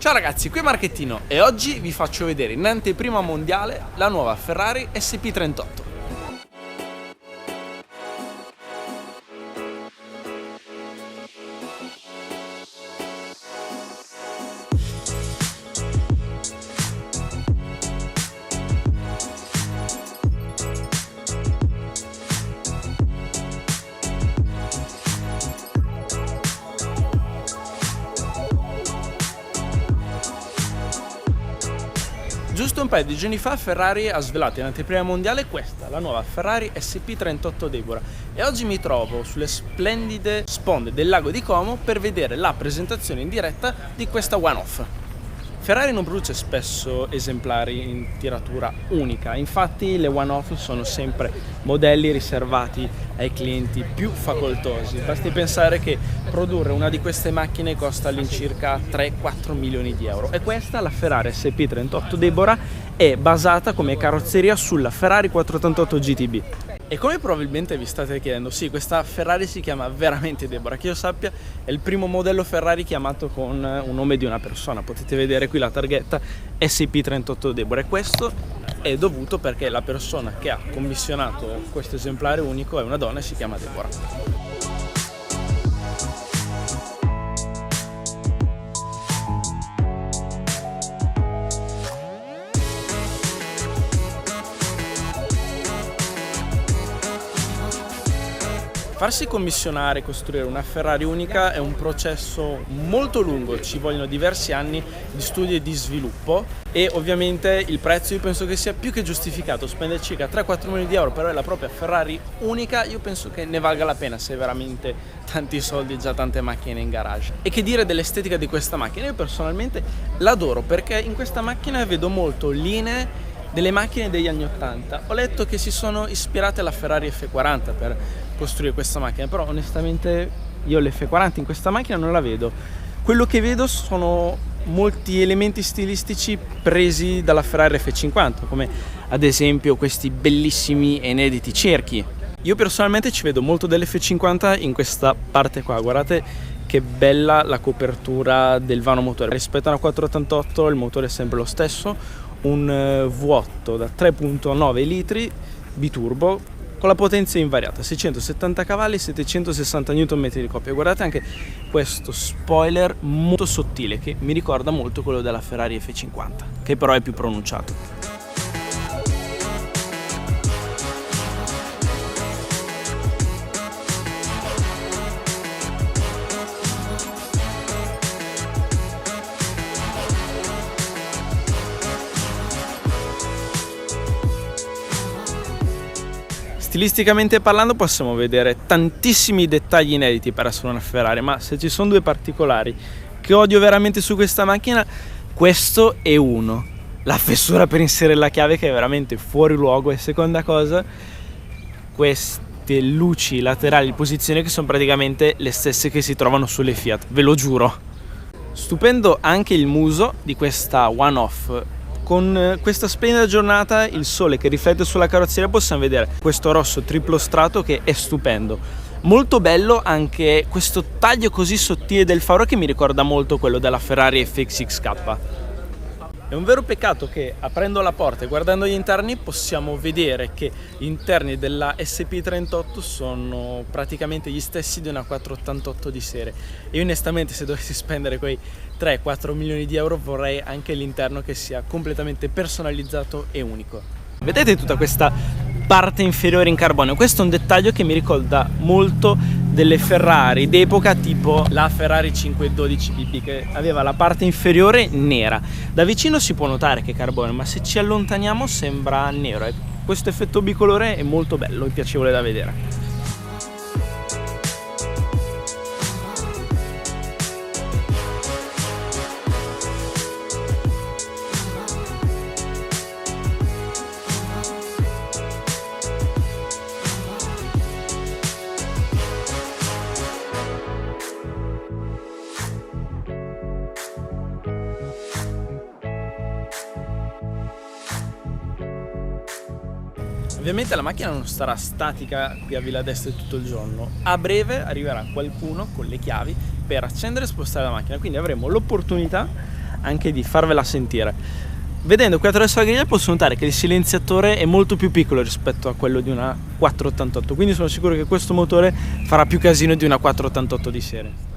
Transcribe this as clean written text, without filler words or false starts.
Ciao ragazzi, qui è Marchettino e oggi vi faccio vedere in anteprima mondiale la nuova Ferrari SP38. Giusto un paio di giorni fa Ferrari ha svelato in anteprima mondiale questa, la nuova Ferrari SP38 Deborah, e oggi mi trovo sulle splendide sponde del lago di Como per vedere la presentazione in diretta di questa one-off. Ferrari non produce spesso esemplari in tiratura unica, infatti le one-off sono sempre modelli riservati ai clienti più facoltosi. Basti pensare che produrre una di queste macchine costa all'incirca 3-4 milioni di euro, e questa, la Ferrari SP38 Deborah, è basata come carrozzeria sulla Ferrari 488 GTB. E come probabilmente vi state chiedendo, sì, questa Ferrari si chiama veramente Deborah. Che io sappia è il primo modello Ferrari chiamato con un nome di una persona. Potete vedere qui la targhetta SP38 Deborah, e questo è dovuto perché la persona che ha commissionato questo esemplare unico è una donna e si chiama Deborah. Farsi commissionare e costruire una Ferrari unica è un processo molto lungo, ci vogliono diversi anni di studio e di sviluppo, e ovviamente il prezzo io penso che sia più che giustificato. Spendere circa 3-4 milioni di euro per avere la propria Ferrari unica, io penso che ne valga la pena se hai veramente tanti soldi e già tante macchine in garage. E che dire dell'estetica di questa macchina? Io personalmente l'adoro perché in questa macchina vedo molto linee delle macchine degli anni 80. Ho letto che si sono ispirate alla Ferrari F40 per costruire questa macchina, però onestamente io l'F40 in questa macchina non la vedo. Quello che vedo sono molti elementi stilistici presi dalla Ferrari F50, come ad esempio questi bellissimi e inediti cerchi. Io personalmente ci vedo molto dell'F50 in questa parte qua, guardate che bella la copertura del vano motore. Rispetto a una 488 il motore è sempre lo stesso, un V8 da 3.9 litri biturbo con la potenza invariata, 670 cavalli, 760 Nm di coppia. Guardate anche questo spoiler molto sottile che mi ricorda molto quello della Ferrari F50, che però è più pronunciato. Stilisticamente parlando possiamo vedere tantissimi dettagli inediti per essere una Ferrari, ma se ci sono due particolari che odio veramente su questa macchina, questo è uno: la fessura per inserire la chiave, che è veramente fuori luogo, e seconda cosa, queste luci laterali di posizione che sono praticamente le stesse che si trovano sulle Fiat, ve lo giuro. Stupendo anche il muso di questa one-off. Con questa splendida giornata, il sole che riflette sulla carrozzeria, possiamo vedere questo rosso triplo strato che è stupendo. Molto bello anche questo taglio così sottile del faro che mi ricorda molto quello della Ferrari FXXK. È un vero peccato che aprendo la porta e guardando gli interni possiamo vedere che gli interni della SP38 sono praticamente gli stessi di una 488 di serie, e io onestamente se dovessi spendere quei 3-4 milioni di euro vorrei anche l'interno che sia completamente personalizzato e unico. Vedete tutta questa parte inferiore in carbonio? Questo è un dettaglio che mi ricorda molto delle Ferrari d'epoca, tipo la Ferrari 512 BB, che aveva la parte inferiore nera. Da vicino si può notare che è carbonio, ma se ci allontaniamo sembra nero, e questo effetto bicolore è molto bello e piacevole da vedere. Ovviamente la macchina non starà statica qui a Villa d'Este tutto il giorno. A breve arriverà qualcuno con le chiavi per accendere e spostare la macchina, quindi avremo l'opportunità anche di farvela sentire. Vedendo qui attraverso la griglia posso notare che il silenziatore è molto più piccolo rispetto a quello di una 488, quindi sono sicuro che questo motore farà più casino di una 488 di serie.